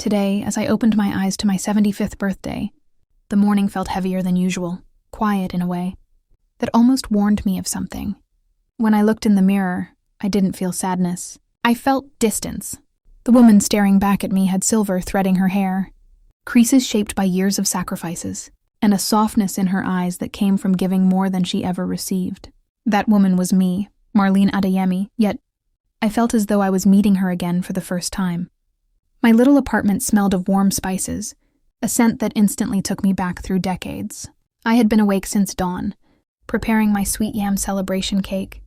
Today, as I opened my eyes to my 75th birthday, the morning felt heavier than usual, quiet in a way, that almost warned me of something. When I looked in the mirror, I didn't feel sadness. I felt distance. The woman staring back at me had silver threading her hair, creases shaped by years of sacrifices, and a softness in her eyes that came from giving more than she ever received. That woman was me, Marlene Adeyemi, yet I felt as though I was meeting her again for the first time. My little apartment smelled of warm spices, a scent that instantly took me back through decades. I had been awake since dawn, preparing my sweet yam celebration cake,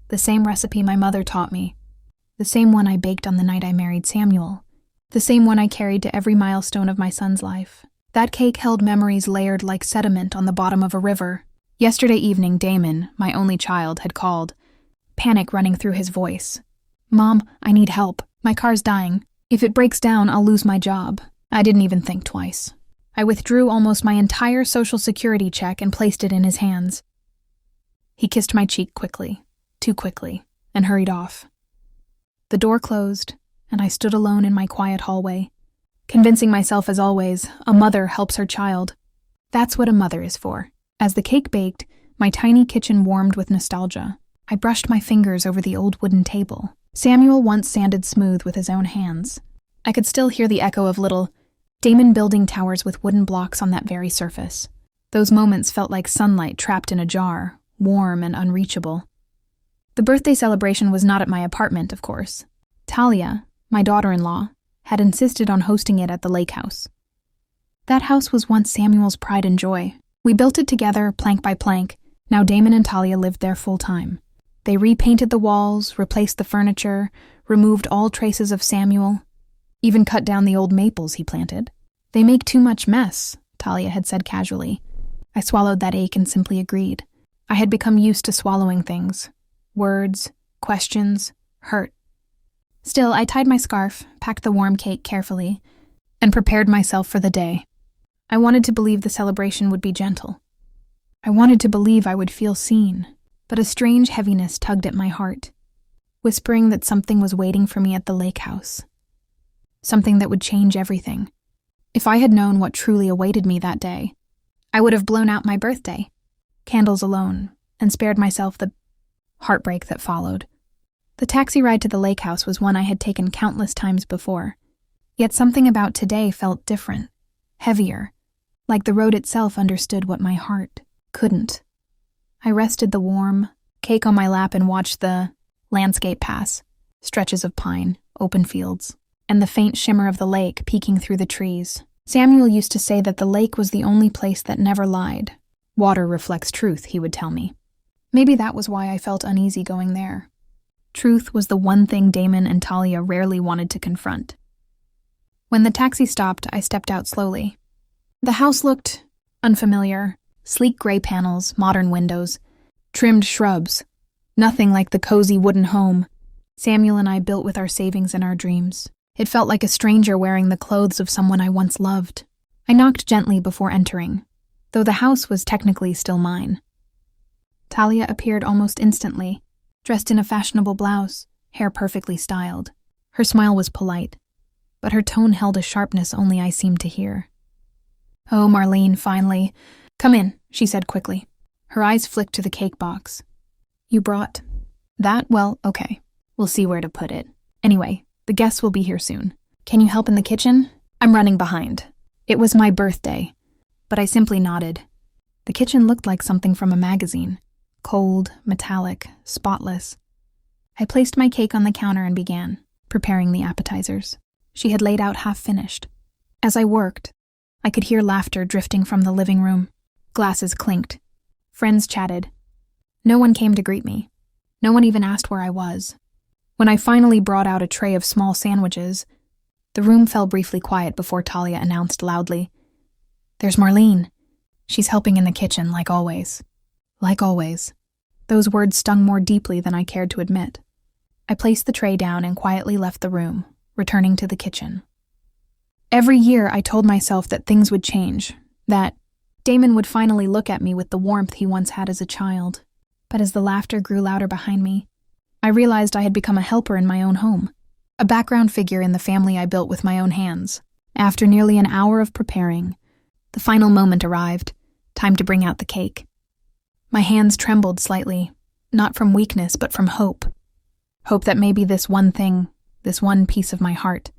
the same recipe my mother taught me, the same one I baked on the night I married Samuel, the same one I carried to every milestone of my son's life. That cake held memories layered like sediment on the bottom of a river. Yesterday evening, Damon, my only child, had called, panic running through his voice. "Mom, I need help. My car's dying. If it breaks down, I'll lose my job." I didn't even think twice. I withdrew almost my entire Social Security check and placed it in his hands. He kissed my cheek quickly, too quickly, and hurried off. The door closed, and I stood alone in my quiet hallway, convincing myself, as always, a mother helps her child. That's what a mother is for. As the cake baked, my tiny kitchen warmed with nostalgia. I brushed my fingers over the old wooden table. Samuel once sanded smooth with his own hands. I could still hear the echo of little Damon building towers with wooden blocks on that very surface. Those moments felt like sunlight trapped in a jar, warm and unreachable. The birthday celebration was not at my apartment, of course. Talia, my daughter-in-law, had insisted on hosting it at the lake house. That house was once Samuel's pride and joy. We built it together, plank by plank. Now Damon and Talia lived there full-time. They repainted the walls, replaced the furniture, removed all traces of Samuel, even cut down the old maples he planted. "They make too much mess," Talia had said casually. I swallowed that ache and simply agreed. I had become used to swallowing things. Words, questions, hurt. Still, I tied my scarf, packed the warm cake carefully, and prepared myself for the day. I wanted to believe the celebration would be gentle. I wanted to believe I would feel seen, but a strange heaviness tugged at my heart, whispering that something was waiting for me at the lake house. Something that would change everything. If I had known what truly awaited me that day, I would have blown out my birthday, candles alone, and spared myself the heartbreak that followed. The taxi ride to the lake house was one I had taken countless times before, yet something about today felt different, heavier, like the road itself understood what my heart couldn't. I rested the warm cake on my lap and watched the landscape pass, stretches of pine, open fields, and the faint shimmer of the lake peeking through the trees. Samuel used to say that the lake was the only place that never lied. Water reflects truth, he would tell me. Maybe that was why I felt uneasy going there. Truth was the one thing Damon and Talia rarely wanted to confront. When the taxi stopped, I stepped out slowly. The house looked unfamiliar. Sleek gray panels, modern windows, trimmed shrubs. Nothing like the cozy wooden home Samuel and I built with our savings and our dreams. It felt like a stranger wearing the clothes of someone I once loved. I knocked gently before entering, though the house was technically still mine. Talia appeared almost instantly, dressed in a fashionable blouse, hair perfectly styled. Her smile was polite, but her tone held a sharpness only I seemed to hear. "Oh, Marlene, finally. Come in," she said quickly. Her eyes flicked to the cake box. "You brought that? Well, okay. We'll see where to put it. Anyway, the guests will be here soon. Can you help in the kitchen? I'm running behind." It was my birthday, but I simply nodded. The kitchen looked like something from a magazine. Cold, metallic, spotless. I placed my cake on the counter and began preparing the appetizers. She had laid out half-finished. As I worked, I could hear laughter drifting from the living room. Glasses clinked. Friends chatted. No one came to greet me. No one even asked where I was. When I finally brought out a tray of small sandwiches, the room fell briefly quiet before Talia announced loudly, "There's Marlene. She's helping in the kitchen, like always." Like always. Those words stung more deeply than I cared to admit. I placed the tray down and quietly left the room, returning to the kitchen. Every year I told myself that things would change, that Damon would finally look at me with the warmth he once had as a child. But as the laughter grew louder behind me, I realized I had become a helper in my own home, a background figure in the family I built with my own hands. After nearly an hour of preparing, the final moment arrived, time to bring out the cake. My hands trembled slightly, not from weakness but from hope. Hope that maybe this one thing, this one piece of my heart,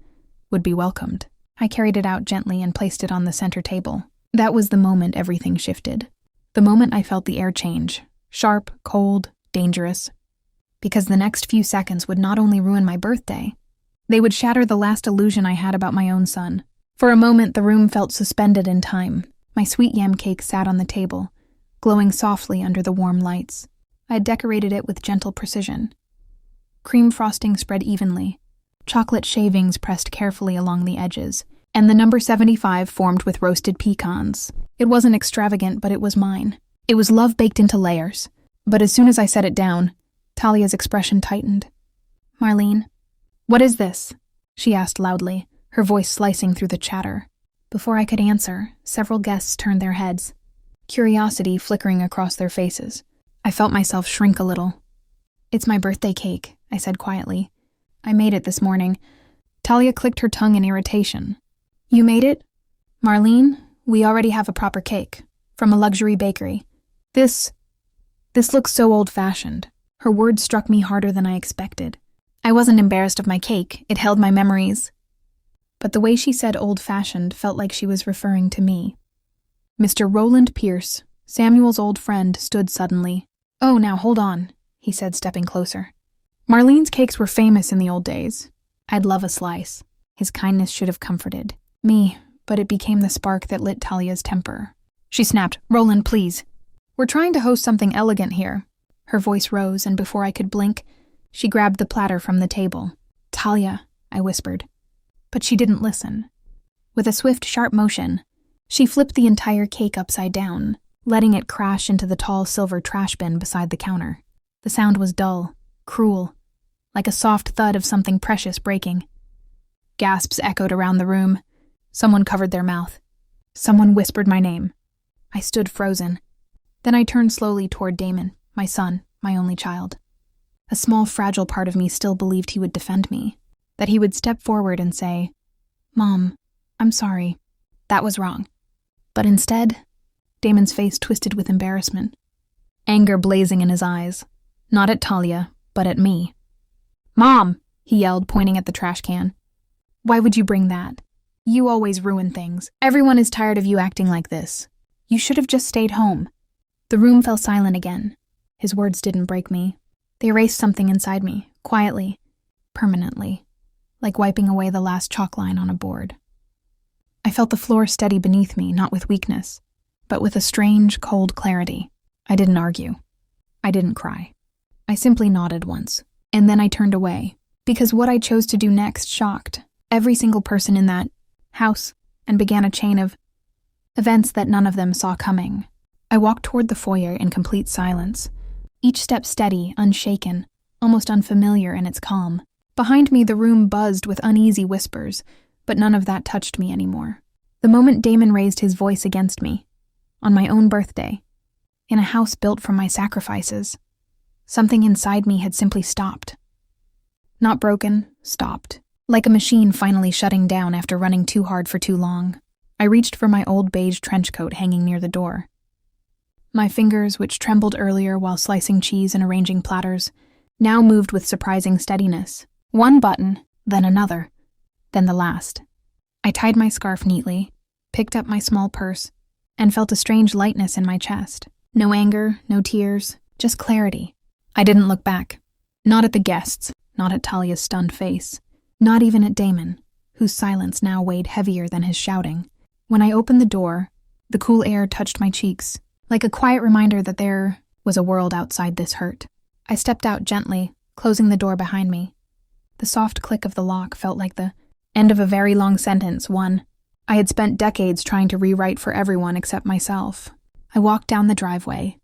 would be welcomed. I carried it out gently and placed it on the center table. That was the moment everything shifted. The moment I felt the air change, sharp, cold, dangerous. Because the next few seconds would not only ruin my birthday, they would shatter the last illusion I had about my own son. For a moment, the room felt suspended in time. My sweet yam cake sat on the table, glowing softly under the warm lights. I had decorated it with gentle precision. Cream frosting spread evenly, chocolate shavings pressed carefully along the edges, and the number 75 formed with roasted pecans. It wasn't extravagant, but it was mine. It was love baked into layers. But as soon as I set it down, Talia's expression tightened. "Marlene, what is this?" she asked loudly, her voice slicing through the chatter. Before I could answer, several guests turned their heads, curiosity flickering across their faces. I felt myself shrink a little. "It's my birthday cake," I said quietly. "I made it this morning." Talia clicked her tongue in irritation. "You made it? Marlene, we already have a proper cake, from a luxury bakery. This looks so old-fashioned." Her words struck me harder than I expected. I wasn't embarrassed of my cake, it held my memories. But the way she said old-fashioned felt like she was referring to me. Mr. Roland Pierce, Samuel's old friend, stood suddenly. "Oh, now hold on," he said, stepping closer. "Marlene's cakes were famous in the old days. I'd love a slice." His kindness should have comforted me, but it became the spark that lit Talia's temper. She snapped, "Roland, please. We're trying to host something elegant here." Her voice rose, and before I could blink, she grabbed the platter from the table. "Talia," I whispered. But she didn't listen. With a swift, sharp motion, she flipped the entire cake upside down, letting it crash into the tall silver trash bin beside the counter. The sound was dull, cruel, like a soft thud of something precious breaking. Gasps echoed around the room. Someone covered their mouth. Someone whispered my name. I stood frozen. Then I turned slowly toward Damon, my son, my only child. A small, fragile part of me still believed he would defend me, that he would step forward and say, "Mom, I'm sorry. That was wrong." But instead, Damon's face twisted with embarrassment, anger blazing in his eyes, not at Talia, but at me. "Mom!" he yelled, pointing at the trash can. "Why would you bring that? You always ruin things. Everyone is tired of you acting like this. You should have just stayed home." The room fell silent again. His words didn't break me. They erased something inside me, quietly, permanently, like wiping away the last chalk line on a board. I felt the floor steady beneath me, not with weakness, but with a strange, cold clarity. I didn't argue. I didn't cry. I simply nodded once, and then I turned away, because what I chose to do next shocked every single person in that house and began a chain of events that none of them saw coming. I walked toward the foyer in complete silence, each step steady, unshaken, almost unfamiliar in its calm. Behind me, the room buzzed with uneasy whispers, but none of that touched me anymore. The moment Damon raised his voice against me, on my own birthday, in a house built from my sacrifices, something inside me had simply stopped. Not broken, stopped, like a machine finally shutting down after running too hard for too long. I reached for my old beige trench coat hanging near the door. My fingers, which trembled earlier while slicing cheese and arranging platters, now moved with surprising steadiness. One button, then another, then the last. I tied my scarf neatly, picked up my small purse, and felt a strange lightness in my chest. No anger, no tears, just clarity. I didn't look back. Not at the guests, not at Talia's stunned face, not even at Damon, whose silence now weighed heavier than his shouting. When I opened the door, the cool air touched my cheeks, like a quiet reminder that there was a world outside this hurt. I stepped out gently, closing the door behind me. The soft click of the lock felt like the end of a very long sentence, one I had spent decades trying to rewrite for everyone except myself. I walked down the driveway,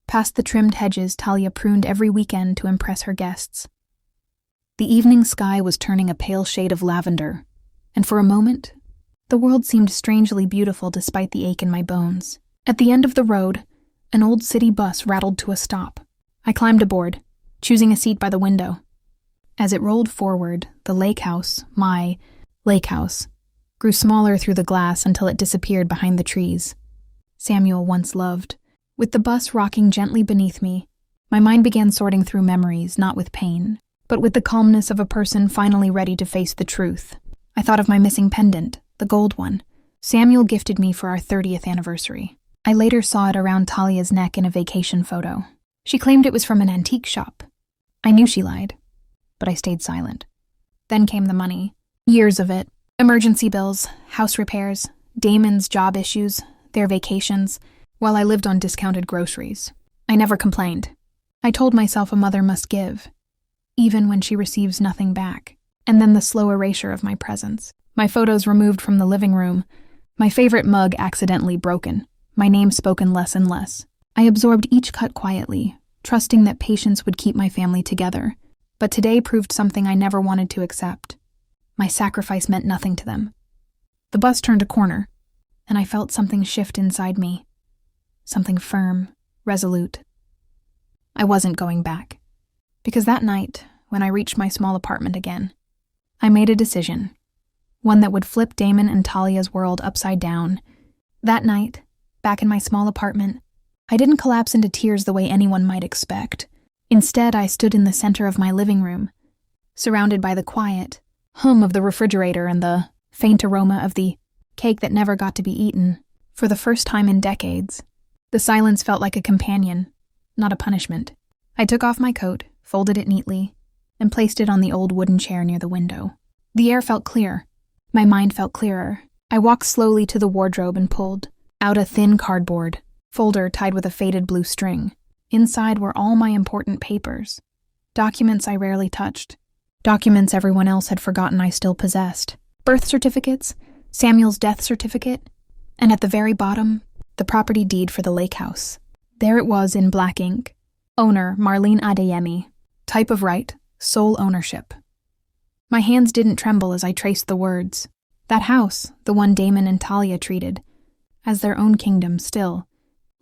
past the trimmed hedges Talia pruned every weekend to impress her guests. The evening sky was turning a pale shade of lavender, and for a moment, the world seemed strangely beautiful despite the ache in my bones. At the end of the road, an old city bus rattled to a stop. I climbed aboard, choosing a seat by the window. As it rolled forward, the lake house, my lake house, grew smaller through the glass until it disappeared behind the trees. Samuel once loved. With the bus rocking gently beneath me, my mind began sorting through memories, not with pain, but with the calmness of a person finally ready to face the truth. I thought of my missing pendant, the gold one. Samuel gifted me for our 30th anniversary. I later saw it around Talia's neck in a vacation photo. She claimed it was from an antique shop. I knew she lied, but I stayed silent. Then came the money. Years of it. Emergency bills, house repairs, Damon's job issues, their vacations, while I lived on discounted groceries. I never complained. I told myself a mother must give, even when she receives nothing back. And then the slow erasure of my presence. My photos removed from the living room, my favorite mug accidentally broken, my name spoken less and less. I absorbed each cut quietly, trusting that patience would keep my family together. But today proved something I never wanted to accept. My sacrifice meant nothing to them. The bus turned a corner, and I felt something shift inside me. Something firm, resolute. I wasn't going back. Because that night, when I reached my small apartment again, I made a decision. One that would flip Damon and Talia's world upside down. That night, back in my small apartment, I didn't collapse into tears the way anyone might expect. Instead, I stood in the center of my living room, surrounded by the quiet hum of the refrigerator and the faint aroma of the cake that never got to be eaten. For the first time in decades, the silence felt like a companion, not a punishment. I took off my coat, folded it neatly, and placed it on the old wooden chair near the window. The air felt clear. My mind felt clearer. I walked slowly to the wardrobe and pulled out a thin cardboard folder tied with a faded blue string. Inside were all my important papers, documents I rarely touched, documents everyone else had forgotten I still possessed, birth certificates, Samuel's death certificate, and at the very bottom, the property deed for the lake house. There it was in black ink. Owner, Marlene Adeyemi. Type of right, sole ownership. My hands didn't tremble as I traced the words. That house, the one Damon and Talia treated as their own kingdom still,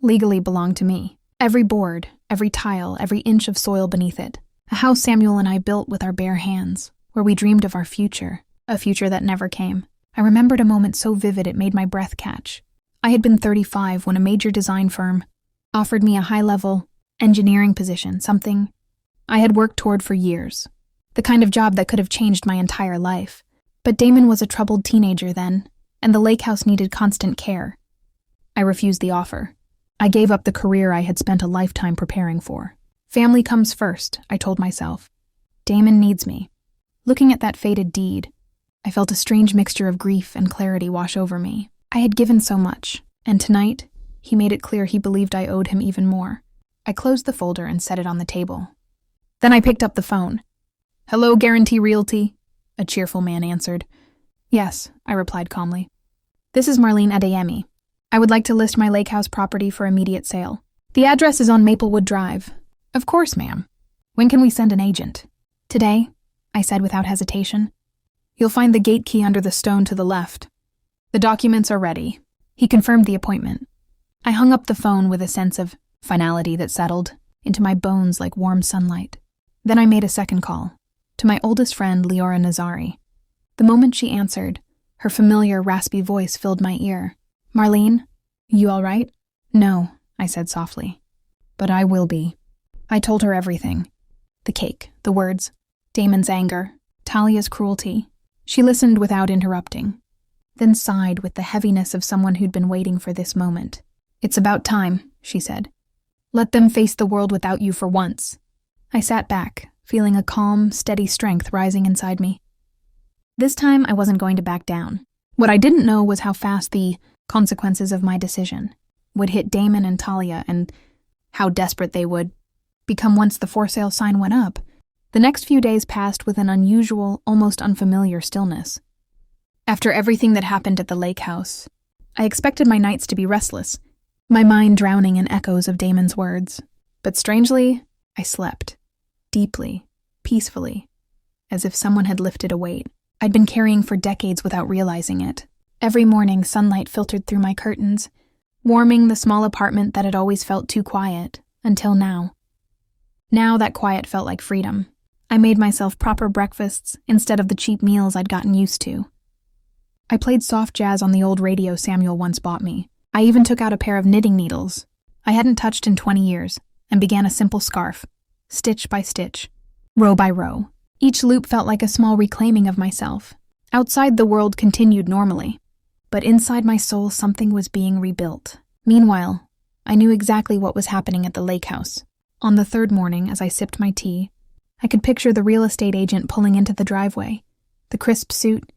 legally belonged to me. Every board, every tile, every inch of soil beneath it. A house Samuel and I built with our bare hands, where we dreamed of our future, a future that never came. I remembered a moment so vivid it made my breath catch. I had been 35 when a major design firm offered me a high-level engineering position, something I had worked toward for years, the kind of job that could have changed my entire life. But Damon was a troubled teenager then, and the lake house needed constant care. I refused the offer. I gave up the career I had spent a lifetime preparing for. Family comes first, I told myself. Damon needs me. Looking at that faded deed, I felt a strange mixture of grief and clarity wash over me. I had given so much, and tonight, he made it clear he believed I owed him even more. I closed the folder and set it on the table. Then I picked up the phone. "Hello, Guarantee Realty," a cheerful man answered. "Yes," I replied calmly. "This is Marlene Adeyemi. I would like to list my lake house property for immediate sale. The address is on Maplewood Drive." "Of course, ma'am. When can we send an agent?" "Today," I said without hesitation. "You'll find the gate key under the stone to the left. The documents are ready." He confirmed the appointment. I hung up the phone with a sense of finality that settled into my bones like warm sunlight. Then I made a second call, to my oldest friend, Leora Nazari. The moment she answered, her familiar, raspy voice filled my ear. "Marlene, you all right?" "No," I said softly. "But I will be." I told her everything. The cake, the words, Damon's anger, Talia's cruelty. She listened without interrupting, then sighed with the heaviness of someone who'd been waiting for this moment. "It's about time," she said. "Let them face the world without you for once." I sat back, feeling a calm, steady strength rising inside me. This time I wasn't going to back down. What I didn't know was how fast the consequences of my decision would hit Damon and Talia, and how desperate they would become once the for sale sign went up. The next few days passed with an unusual, almost unfamiliar stillness. After everything that happened at the lake house, I expected my nights to be restless, my mind drowning in echoes of Damon's words. But strangely, I slept. Deeply, peacefully, as if someone had lifted a weight I'd been carrying for decades without realizing it. Every morning, sunlight filtered through my curtains, warming the small apartment that had always felt too quiet, until now. Now that quiet felt like freedom. I made myself proper breakfasts instead of the cheap meals I'd gotten used to. I played soft jazz on the old radio Samuel once bought me. I even took out a pair of knitting needles I hadn't touched in 20 years and began a simple scarf, stitch by stitch, row by row. Each loop felt like a small reclaiming of myself. Outside, the world continued normally, but inside my soul something was being rebuilt. Meanwhile, I knew exactly what was happening at the lake house. On the third morning, as I sipped my tea, I could picture the real estate agent pulling into the driveway, the crisp suit,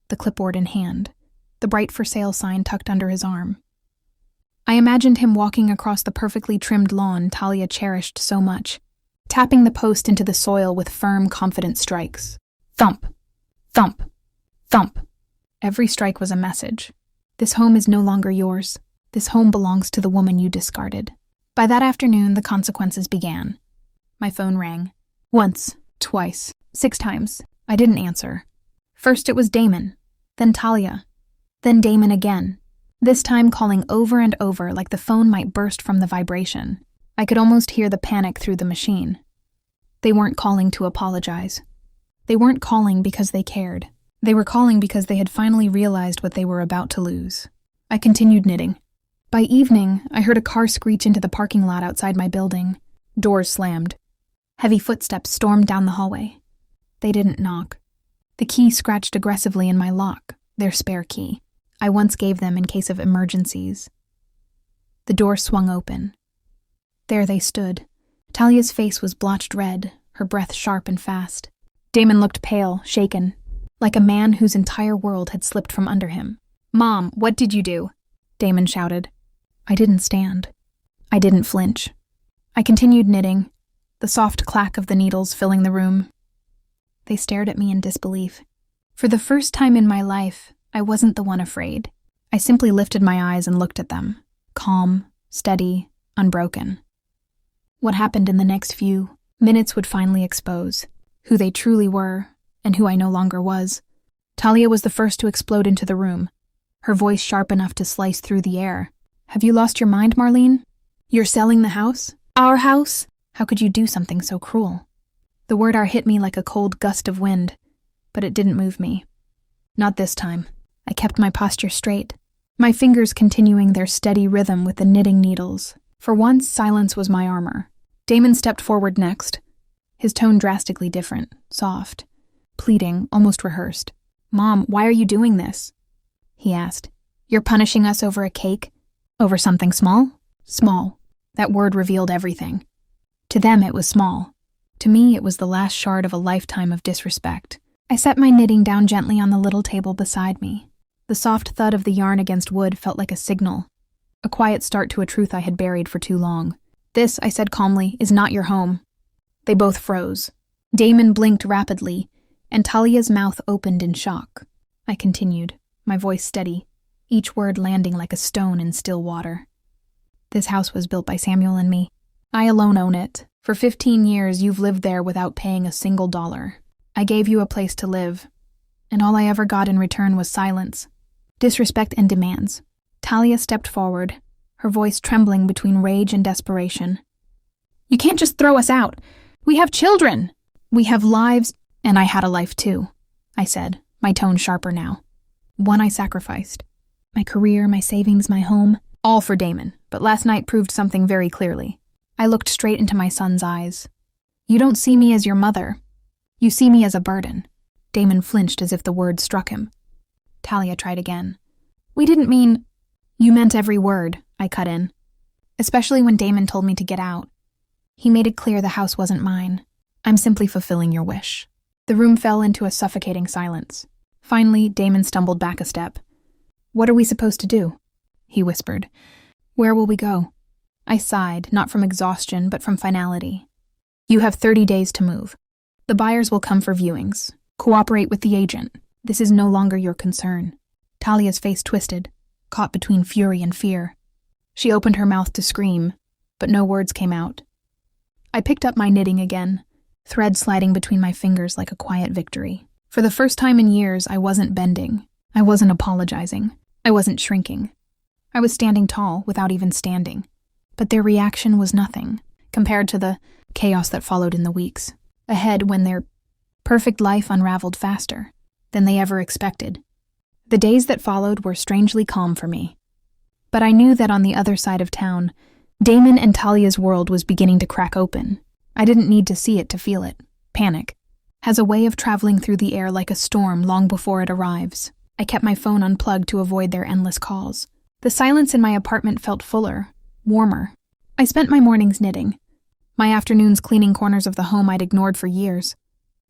the clipboard in hand, the bright for sale sign tucked under his arm. I imagined him walking across the perfectly trimmed lawn Talia cherished so much, tapping the post into the soil with firm, confident strikes. Thump, thump, thump. Every strike was a message. This home is no longer yours. This home belongs to the woman you discarded. By that afternoon, the consequences began. My phone rang. Once, twice, 6 times. I didn't answer. First it was Damon, then Talia, then Damon again. This time calling over and over like the phone might burst from the vibration. I could almost hear the panic through the machine. They weren't calling to apologize. They weren't calling because they cared. They were calling because they had finally realized what they were about to lose. I continued knitting. By evening, I heard a car screech into the parking lot outside my building. Doors slammed. Heavy footsteps stormed down the hallway. They didn't knock. The key scratched aggressively in my lock, their spare key. I once gave them in case of emergencies. The door swung open. There they stood. Talia's face was blotched red, her breath sharp and fast. Damon looked pale, shaken, like a man whose entire world had slipped from under him. "Mom, what did you do?" Damon shouted. I didn't stand. I didn't flinch. I continued knitting, the soft clack of the needles filling the room. They stared at me in disbelief. For the first time in my life, I wasn't the one afraid. I simply lifted my eyes and looked at them, calm, steady, unbroken. What happened in the next few minutes would finally expose who they truly were and who I no longer was. Talia was the first to explode into the room, her voice sharp enough to slice through the air. "Have you lost your mind, Marlene? You're selling the house? Our house? How could you do something so cruel?" The word "our" hit me like a cold gust of wind, but it didn't move me. Not this time. I kept my posture straight, my fingers continuing their steady rhythm with the knitting needles. For once, silence was my armor. Damon stepped forward next, his tone drastically different, soft, pleading, almost rehearsed. "Mom, why are you doing this?" he asked. "You're punishing us over a cake? Over something small?" Small. That word revealed everything. To them, it was small. To me, it was the last shard of a lifetime of disrespect. I set my knitting down gently on the little table beside me. The soft thud of the yarn against wood felt like a signal, a quiet start to a truth I had buried for too long. "This," I said calmly, "is not your home." They both froze. Damon blinked rapidly, and Talia's mouth opened in shock. I continued, my voice steady, each word landing like a stone in still water. "This house was built by Samuel and me. I alone own it. For 15 years, you've lived there without paying a single dollar. I gave you a place to live, and all I ever got in return was silence, disrespect, and demands." Talia stepped forward, her voice trembling between rage and desperation. "You can't just throw us out. We have children. We have lives." "And I had a life too," I said, my tone sharper now. "One I sacrificed. My career, my savings, my home, all for Damon, but last night proved something very clearly." I looked straight into my son's eyes. "You don't see me as your mother. You see me as a burden." Damon flinched as if the word struck him. Talia tried again. "We didn't mean—" "You meant every word," I cut in. "Especially when Damon told me to get out. He made it clear the house wasn't mine. I'm simply fulfilling your wish." The room fell into a suffocating silence. Finally, Damon stumbled back a step. "What are we supposed to do?" he whispered. "Where will we go?" I sighed, not from exhaustion, but from finality. "You have 30 days to move. The buyers will come for viewings. Cooperate with the agent. This is no longer your concern." Talia's face twisted, caught between fury and fear. She opened her mouth to scream, but no words came out. I picked up my knitting again, thread sliding between my fingers like a quiet victory. For the first time in years, I wasn't bending. I wasn't apologizing. I wasn't shrinking. I was standing tall without even standing. But their reaction was nothing compared to the chaos that followed in the weeks ahead when their perfect life unraveled faster than they ever expected. The days that followed were strangely calm for me. But I knew that on the other side of town, Damon and Talia's world was beginning to crack open. I didn't need to see it to feel it. Panic has a way of traveling through the air like a storm long before it arrives. I kept my phone unplugged to avoid their endless calls. The silence in my apartment felt fuller, warmer. I spent my mornings knitting, my afternoons cleaning corners of the home I'd ignored for years,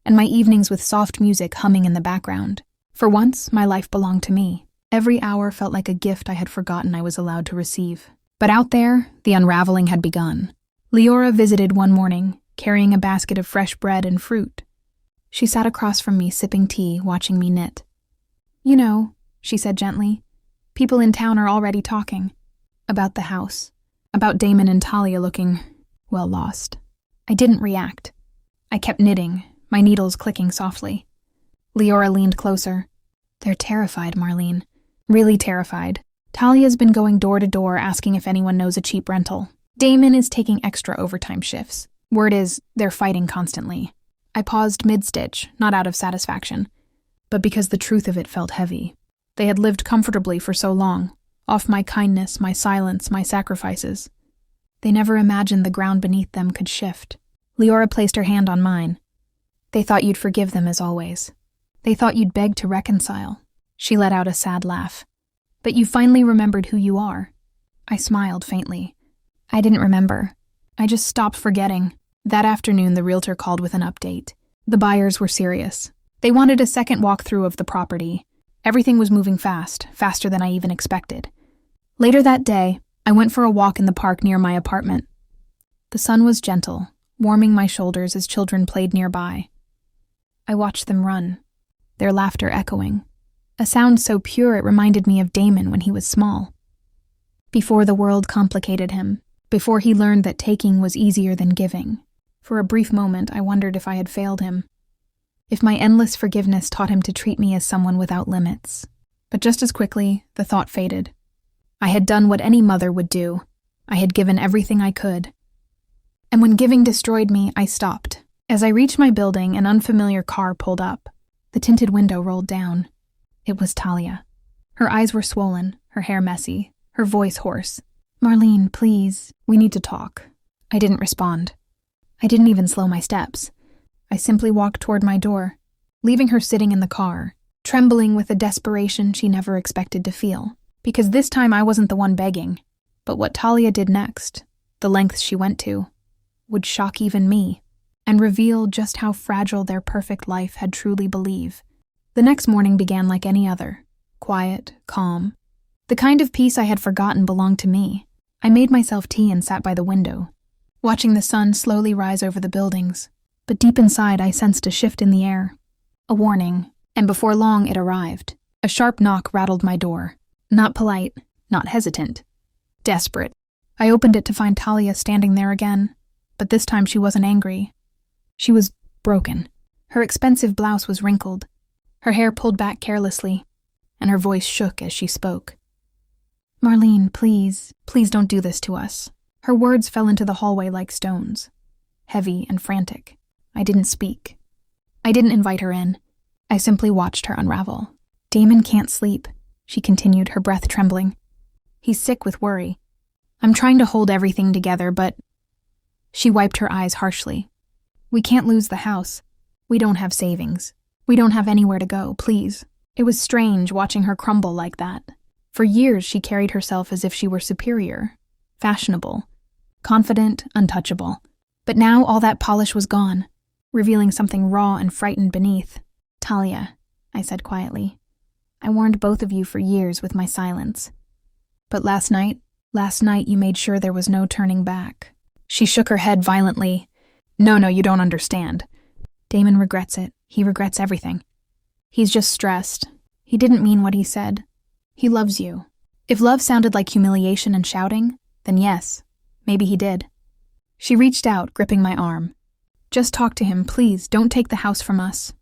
and my evenings with soft music humming in the background. For once, my life belonged to me. Every hour felt like a gift I had forgotten I was allowed to receive. But out there, the unraveling had begun. Leora visited one morning, carrying a basket of fresh bread and fruit. She sat across from me, sipping tea, watching me knit. "You know," she said gently, "people in town are already talking. About the house. About Damon and Talia looking, well, lost." I didn't react. I kept knitting, my needles clicking softly. Leora leaned closer. "They're terrified, Marlene. Really terrified. Talia's been going door to door asking if anyone knows a cheap rental. Damon is taking extra overtime shifts. Word is, they're fighting constantly." I paused mid-stitch, not out of satisfaction, but because the truth of it felt heavy. They had lived comfortably for so long, off my kindness, my silence, my sacrifices. They never imagined the ground beneath them could shift. Leora placed her hand on mine. "They thought you'd forgive them as always. They thought you'd beg to reconcile." She let out a sad laugh. "But you finally remembered who you are." I smiled faintly. "I didn't remember. I just stopped forgetting." That afternoon, the realtor called with an update. The buyers were serious. They wanted a second walkthrough of the property. Everything was moving fast, faster than I even expected. Later that day, I went for a walk in the park near my apartment. The sun was gentle, warming my shoulders as children played nearby. I watched them run, their laughter echoing, a sound so pure it reminded me of Damon when he was small. Before the world complicated him, before he learned that taking was easier than giving. For a brief moment, I wondered if I had failed him, if my endless forgiveness taught him to treat me as someone without limits. But just as quickly, the thought faded. I had done what any mother would do. I had given everything I could. And when giving destroyed me, I stopped. As I reached my building, an unfamiliar car pulled up. The tinted window rolled down. It was Talia. Her eyes were swollen, her hair messy, her voice hoarse. "Marlene, please, we need to talk." I didn't respond. I didn't even slow my steps. I simply walked toward my door, leaving her sitting in the car, trembling with a desperation she never expected to feel. Because this time I wasn't the one begging. But what Talia did next, the lengths she went to, would shock even me, and reveal just how fragile their perfect life had truly believed. The next morning began like any other, quiet, calm. The kind of peace I had forgotten belonged to me. I made myself tea and sat by the window, watching the sun slowly rise over the buildings. But deep inside, I sensed a shift in the air. A warning, and before long it arrived. A sharp knock rattled my door. Not polite, not hesitant. Desperate. I opened it to find Talia standing there again, but this time she wasn't angry. She was broken. Her expensive blouse was wrinkled, her hair pulled back carelessly, and her voice shook as she spoke. "Marlene, please don't do this to us." Her words fell into the hallway like stones, heavy and frantic. I didn't speak. I didn't invite her in. I simply watched her unravel. "Damon can't sleep," she continued, her breath trembling. "He's sick with worry. I'm trying to hold everything together, but..." She wiped her eyes harshly. "We can't lose the house. We don't have savings. We don't have anywhere to go, please." It was strange watching her crumble like that. For years she carried herself as if she were superior, fashionable, confident, untouchable. But now all that polish was gone, revealing something raw and frightened beneath. "Talia," I said quietly, "I warned both of you for years with my silence. But last night you made sure there was no turning back." She shook her head violently. No, you don't understand. Damon regrets it. He regrets everything. He's just stressed. He didn't mean what he said. He loves you. If love sounded like humiliation and shouting, then yes, maybe he did. She reached out, gripping my arm. "Just talk to him, please. Don't take the house from us."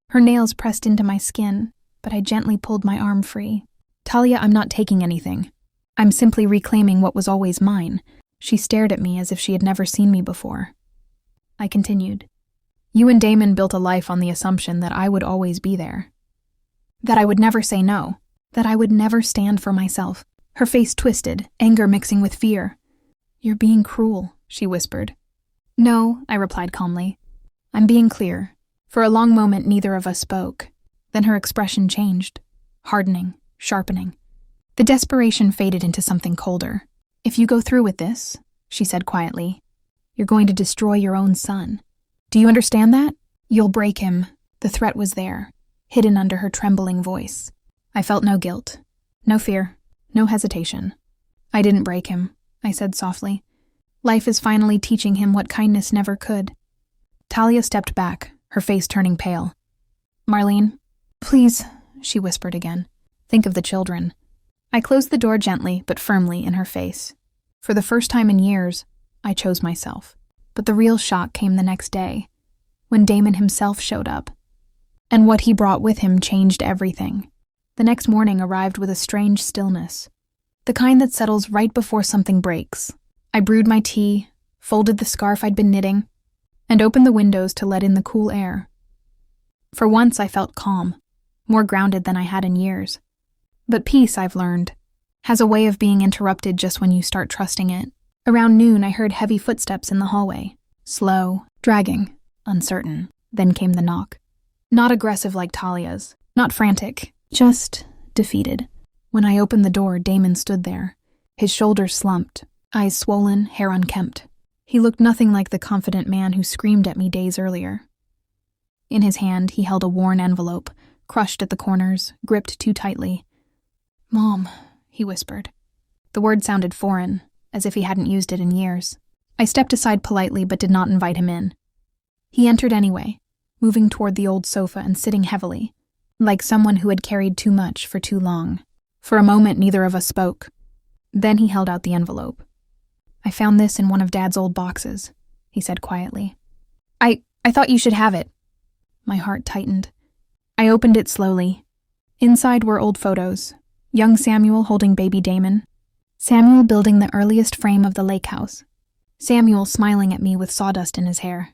Her nails pressed into my skin, but I gently pulled my arm free. "Talia, I'm not taking anything. I'm simply reclaiming what was always mine." She stared at me as if she had never seen me before. I continued. "You and Damon built a life on the assumption that I would always be there. That I would never say no. That I would never stand for myself. Her face twisted, anger mixing with fear. "You're being cruel," she whispered. "No," I replied calmly. "I'm being clear." For a long moment, neither of us spoke. Then her expression changed, hardening, sharpening. The desperation faded into something colder. "If you go through with this," she said quietly, "you're going to destroy your own son. Do you understand that? You'll break him." The threat was there, hidden under her trembling voice. I felt no guilt, no fear, no hesitation. "I didn't break him," I said softly. "Life is finally teaching him what kindness never could." Talia stepped back, her face turning pale. "Marlene, please," she whispered again. "Think of the children." I closed the door gently but firmly in her face. For the first time in years, I chose myself. But the real shock came the next day, when Damon himself showed up. And what he brought with him changed everything. The next morning arrived with a strange stillness, the kind that settles right before something breaks. I brewed my tea, folded the scarf I'd been knitting, and opened the windows to let in the cool air. For once I felt calm, more grounded than I had in years. But peace, I've learned, has a way of being interrupted just when you start trusting it. Around noon, I heard heavy footsteps in the hallway. Slow, dragging, uncertain. Then came the knock. Not aggressive like Talia's, not frantic, just defeated. When I opened the door, Damon stood there, his shoulders slumped, eyes swollen, hair unkempt. He looked nothing like the confident man who screamed at me days earlier. In his hand, he held a worn envelope, crushed at the corners, gripped too tightly. "Mom," he whispered. The word sounded foreign, as if he hadn't used it in years. I stepped aside politely but did not invite him in. He entered anyway, moving toward the old sofa and sitting heavily, like someone who had carried too much for too long. For a moment, neither of us spoke. Then he held out the envelope. "I found this in one of Dad's old boxes," he said quietly. I thought you should have it." My heart tightened. I opened it slowly. Inside were old photos. Young Samuel holding baby Damon. Samuel building the earliest frame of the lake house. Samuel smiling at me with sawdust in his hair.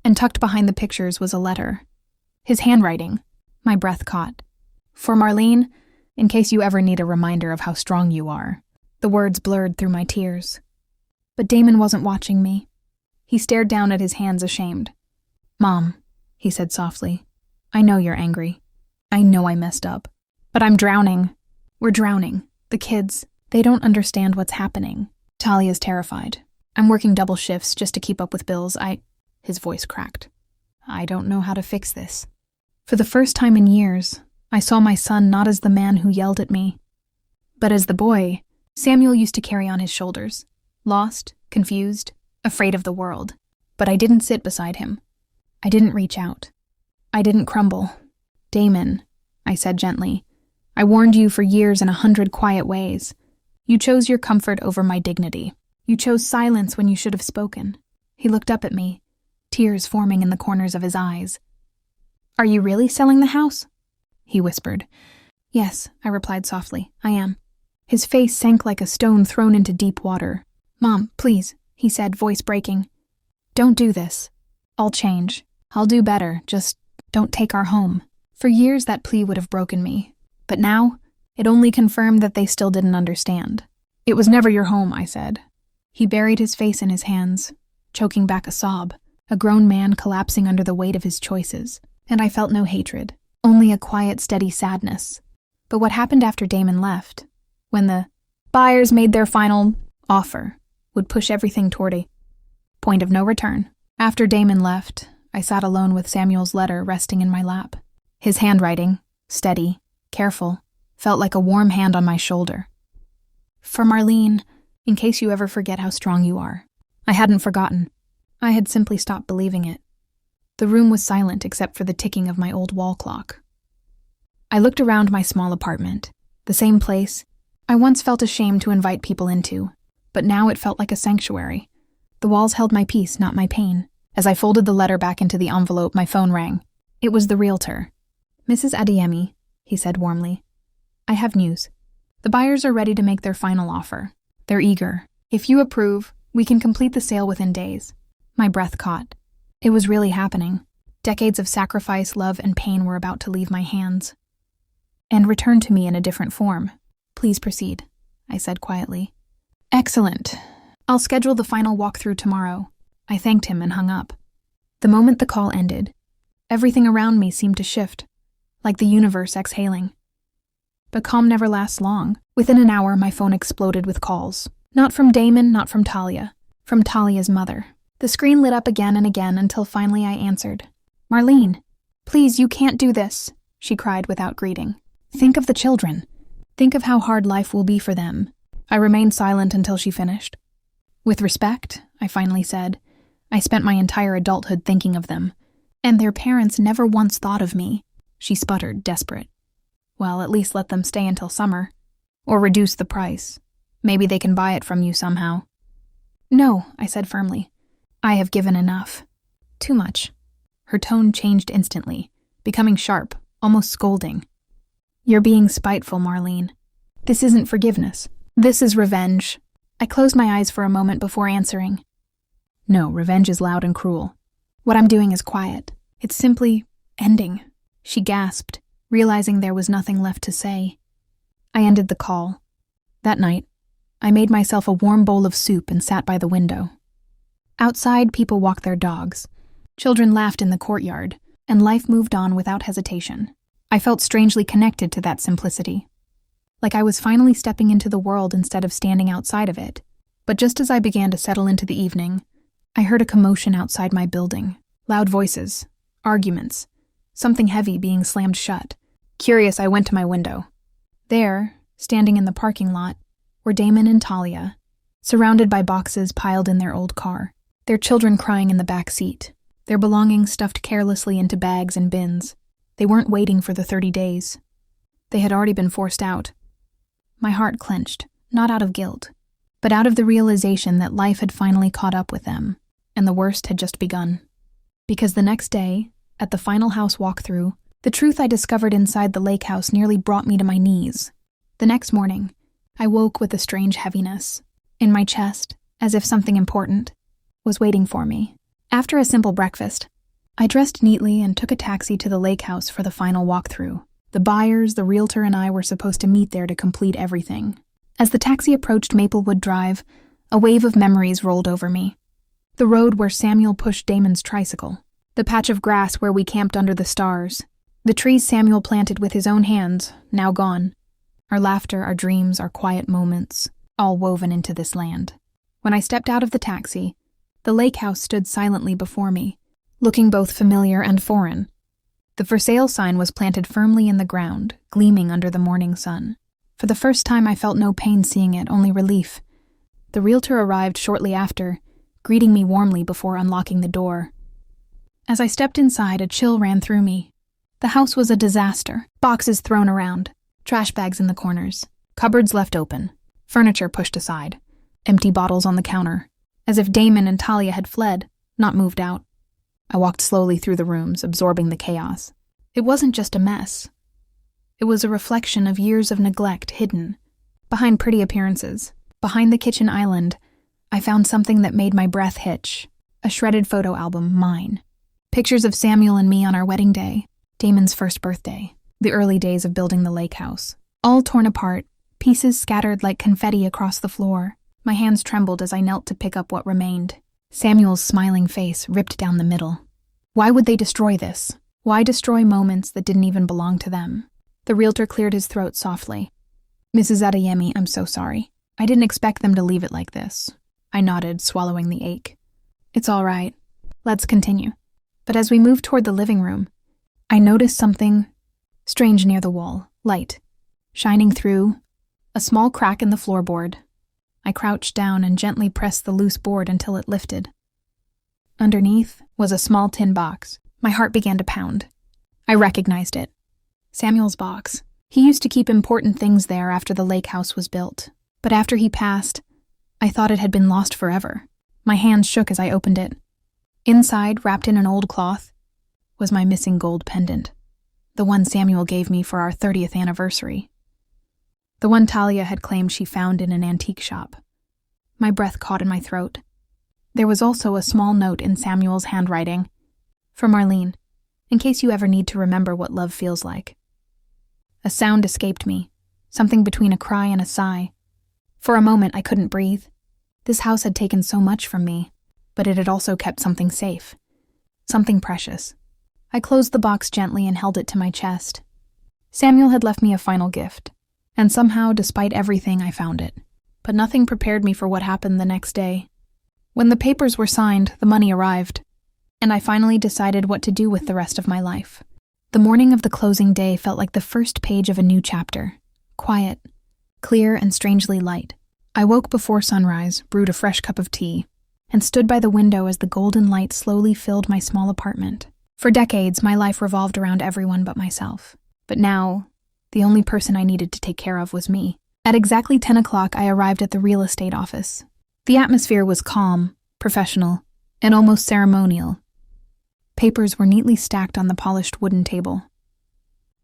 And tucked behind the pictures was a letter. His handwriting. My breath caught. "For Marlene, in case you ever need a reminder of how strong you are." The words blurred through my tears. But Damon wasn't watching me. He stared down at his hands ashamed. "Mom," he said softly, "I know you're angry. I know I messed up. But I'm drowning. We're drowning. The kids, they don't understand what's happening. Talia's terrified. I'm working double shifts just to keep up with bills. His voice cracked. "I don't know how to fix this." For the first time in years, I saw my son not as the man who yelled at me, but as the boy Samuel used to carry on his shoulders, lost, confused, afraid of the world. But I didn't sit beside him. I didn't reach out. I didn't crumble. "Damon," I said gently, "I warned you for years in 100 quiet ways. You chose your comfort over my dignity. You chose silence when you should have spoken." He looked up at me, tears forming in the corners of his eyes. "Are you really selling the house?" he whispered. "Yes," I replied softly, "I am." His face sank like a stone thrown into deep water. "Mom, please," he said, voice breaking. "Don't do this. I'll change. I'll do better. Just don't take our home." For years that plea would have broken me. But now, it only confirmed that they still didn't understand. "It was never your home," I said. He buried his face in his hands, choking back a sob, a grown man collapsing under the weight of his choices. And I felt no hatred, only a quiet, steady sadness. But what happened after Damon left, when the buyers made their final offer, would push everything toward a point of no return. After Damon left, I sat alone with Samuel's letter resting in my lap. His handwriting, steady, careful, felt like a warm hand on my shoulder. "For Marlene, in case you ever forget how strong you are." I hadn't forgotten. I had simply stopped believing it. The room was silent except for the ticking of my old wall clock. I looked around my small apartment, the same place I once felt ashamed to invite people into, but now it felt like a sanctuary. The walls held my peace, not my pain. As I folded the letter back into the envelope, my phone rang. It was the realtor. "Mrs. Adeyemi," he said warmly, "I have news. The buyers are ready to make their final offer. They're eager. If you approve, we can complete the sale within days." My breath caught. It was really happening. Decades of sacrifice, love, and pain were about to leave my hands. and returned to me in a different form. "Please proceed," I said quietly. "Excellent. I'll schedule the final walkthrough tomorrow." I thanked him and hung up. The moment the call ended, everything around me seemed to shift, like the universe exhaling. But calm never lasts long. Within an hour, my phone exploded with calls. Not from Damon, not from Talia. From Talia's mother. The screen lit up again and again until finally I answered. "Marlene, please, you can't do this," she cried without greeting. "Think of the children. Think of how hard life will be for them." I remained silent until she finished. "With respect," I finally said, "I spent my entire adulthood thinking of them, and their parents never once thought of me." She sputtered, desperate. "Well, at least let them stay until summer. Or reduce the price. Maybe they can buy it from you somehow." "No," I said firmly. "I have given enough. Too much." Her tone changed instantly, becoming sharp, almost scolding. "You're being spiteful, Marlene. This isn't forgiveness. This is revenge." I closed my eyes for a moment before answering. "No, revenge is loud and cruel. What I'm doing is quiet. It's simply ending." She gasped, realizing there was nothing left to say. I ended the call. That night, I made myself a warm bowl of soup and sat by the window. Outside, people walked their dogs. Children laughed in the courtyard, and life moved on without hesitation. I felt strangely connected to that simplicity. Like I was finally stepping into the world instead of standing outside of it. But just as I began to settle into the evening, I heard a commotion outside my building. Loud voices, arguments, something heavy being slammed shut. Curious, I went to my window. There, standing in the parking lot, were Damon and Talia, surrounded by boxes piled in their old car, their children crying in the back seat, their belongings stuffed carelessly into bags and bins. They weren't waiting for the 30 days. They had already been forced out. My heart clenched, not out of guilt, but out of the realization that life had finally caught up with them, and the worst had just begun. Because the next day, at the final house walkthrough, the truth I discovered inside the lake house nearly brought me to my knees. The next morning, I woke with a strange heaviness in my chest, as if something important was waiting for me. After a simple breakfast, I dressed neatly and took a taxi to the lake house for the final walkthrough. The buyers, the realtor, and I were supposed to meet there to complete everything. As the taxi approached Maplewood Drive, a wave of memories rolled over me. The road where Samuel pushed Damon's tricycle, the patch of grass where we camped under the stars, the trees Samuel planted with his own hands, now gone, our laughter, our dreams, our quiet moments, all woven into this land. When I stepped out of the taxi, the lake house stood silently before me, looking both familiar and foreign. The for sale sign was planted firmly in the ground, gleaming under the morning sun. For the first time I felt no pain seeing it, only relief. The realtor arrived shortly after, greeting me warmly before unlocking the door. As I stepped inside, a chill ran through me. The house was a disaster. Boxes thrown around, trash bags in the corners, cupboards left open, furniture pushed aside, empty bottles on the counter, as if Damon and Talia had fled, not moved out. I walked slowly through the rooms, absorbing the chaos. It wasn't just a mess. It was a reflection of years of neglect hidden. Behind pretty appearances, behind the kitchen island, I found something that made my breath hitch. A shredded photo album, mine. Pictures of Samuel and me on our wedding day, Damon's first birthday, the early days of building the lake house. All torn apart, pieces scattered like confetti across the floor. My hands trembled as I knelt to pick up what remained. Samuel's smiling face ripped down the middle. Why would they destroy this? Why destroy moments that didn't even belong to them? The realtor cleared his throat softly. "Mrs. Adeyemi, I'm so sorry. I didn't expect them to leave it like this." I nodded, swallowing the ache. "It's all right. Let's continue." But as we moved toward the living room, I noticed something strange near the wall, light, shining through, a small crack in the floorboard. I crouched down and gently pressed the loose board until it lifted. Underneath was a small tin box. My heart began to pound. I recognized it. Samuel's box. He used to keep important things there after the lake house was built. But after he passed, I thought it had been lost forever. My hands shook as I opened it. Inside, wrapped in an old cloth, was my missing gold pendant. The one Samuel gave me for our 30th anniversary. The one Talia had claimed she found in an antique shop. My breath caught in my throat. There was also a small note in Samuel's handwriting. "For Marlene, in case you ever need to remember what love feels like." A sound escaped me, something between a cry and a sigh. For a moment, I couldn't breathe. This house had taken so much from me, but it had also kept something safe, something precious. I closed the box gently and held it to my chest. Samuel had left me a final gift, and somehow, despite everything, I found it. But nothing prepared me for what happened the next day. When the papers were signed, the money arrived, and I finally decided what to do with the rest of my life. The morning of the closing day felt like the first page of a new chapter. Quiet, clear, and strangely light. I woke before sunrise, brewed a fresh cup of tea, and stood by the window as the golden light slowly filled my small apartment. For decades, my life revolved around everyone but myself. But now, the only person I needed to take care of was me. At exactly 10 o'clock, I arrived at the real estate office. The atmosphere was calm, professional, and almost ceremonial. Papers were neatly stacked on the polished wooden table.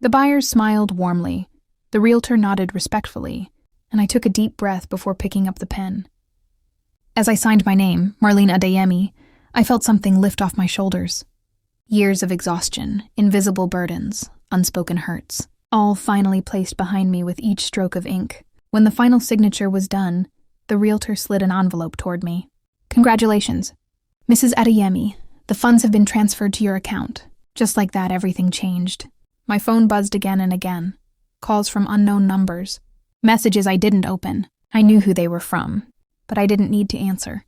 The buyers smiled warmly, the realtor nodded respectfully, and I took a deep breath before picking up the pen. As I signed my name, Marlene Adeyemi, I felt something lift off my shoulders. Years of exhaustion, invisible burdens, unspoken hurts, all finally placed behind me with each stroke of ink. When the final signature was done, the realtor slid an envelope toward me. "Congratulations, Mrs. Adeyemi. The funds have been transferred to your account." Just like that, everything changed. My phone buzzed again and again. Calls from unknown numbers. Messages I didn't open. I knew who they were from, but I didn't need to answer.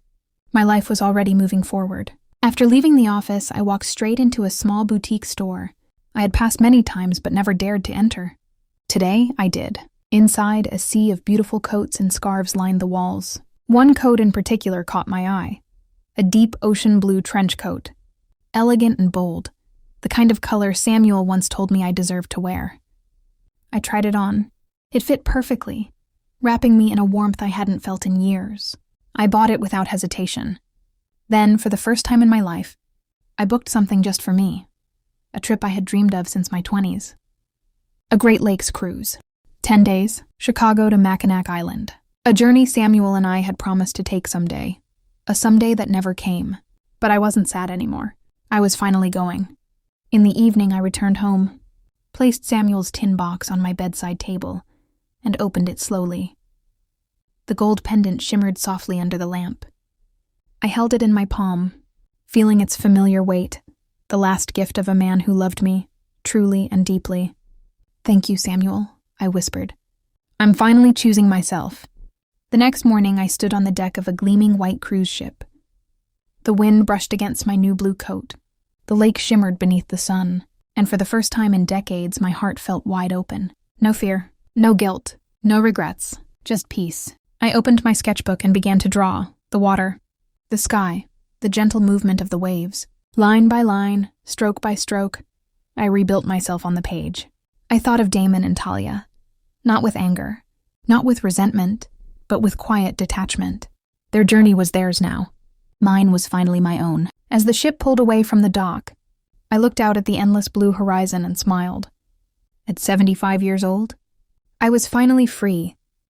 My life was already moving forward. After leaving the office, I walked straight into a small boutique store. I had passed many times but never dared to enter. Today, I did. Inside, a sea of beautiful coats and scarves lined the walls. One coat in particular caught my eye. A deep ocean blue trench coat. Elegant and bold. The kind of color Samuel once told me I deserved to wear. I tried it on. It fit perfectly, wrapping me in a warmth I hadn't felt in years. I bought it without hesitation. Then, for the first time in my life, I booked something just for me. A trip I had dreamed of since my 20s. A Great Lakes cruise. 10 days, Chicago to Mackinac Island. A journey Samuel and I had promised to take someday. A someday that never came. But I wasn't sad anymore. I was finally going. In the evening, I returned home, placed Samuel's tin box on my bedside table, and opened it slowly. The gold pendant shimmered softly under the lamp. I held it in my palm, feeling its familiar weight, the last gift of a man who loved me, truly and deeply. "Thank you, Samuel," I whispered. "I'm finally choosing myself." The next morning, I stood on the deck of a gleaming white cruise ship. The wind brushed against my new blue coat. The lake shimmered beneath the sun, and for the first time in decades, my heart felt wide open. No fear, no guilt, no regrets, just peace. I opened my sketchbook and began to draw. The water, the sky, the gentle movement of the waves. Line by line, stroke by stroke, I rebuilt myself on the page. I thought of Damon and Talia, not with anger, not with resentment, but with quiet detachment. Their journey was theirs now. Mine was finally my own. As the ship pulled away from the dock, I looked out at the endless blue horizon and smiled. At 75 years old, I was finally free,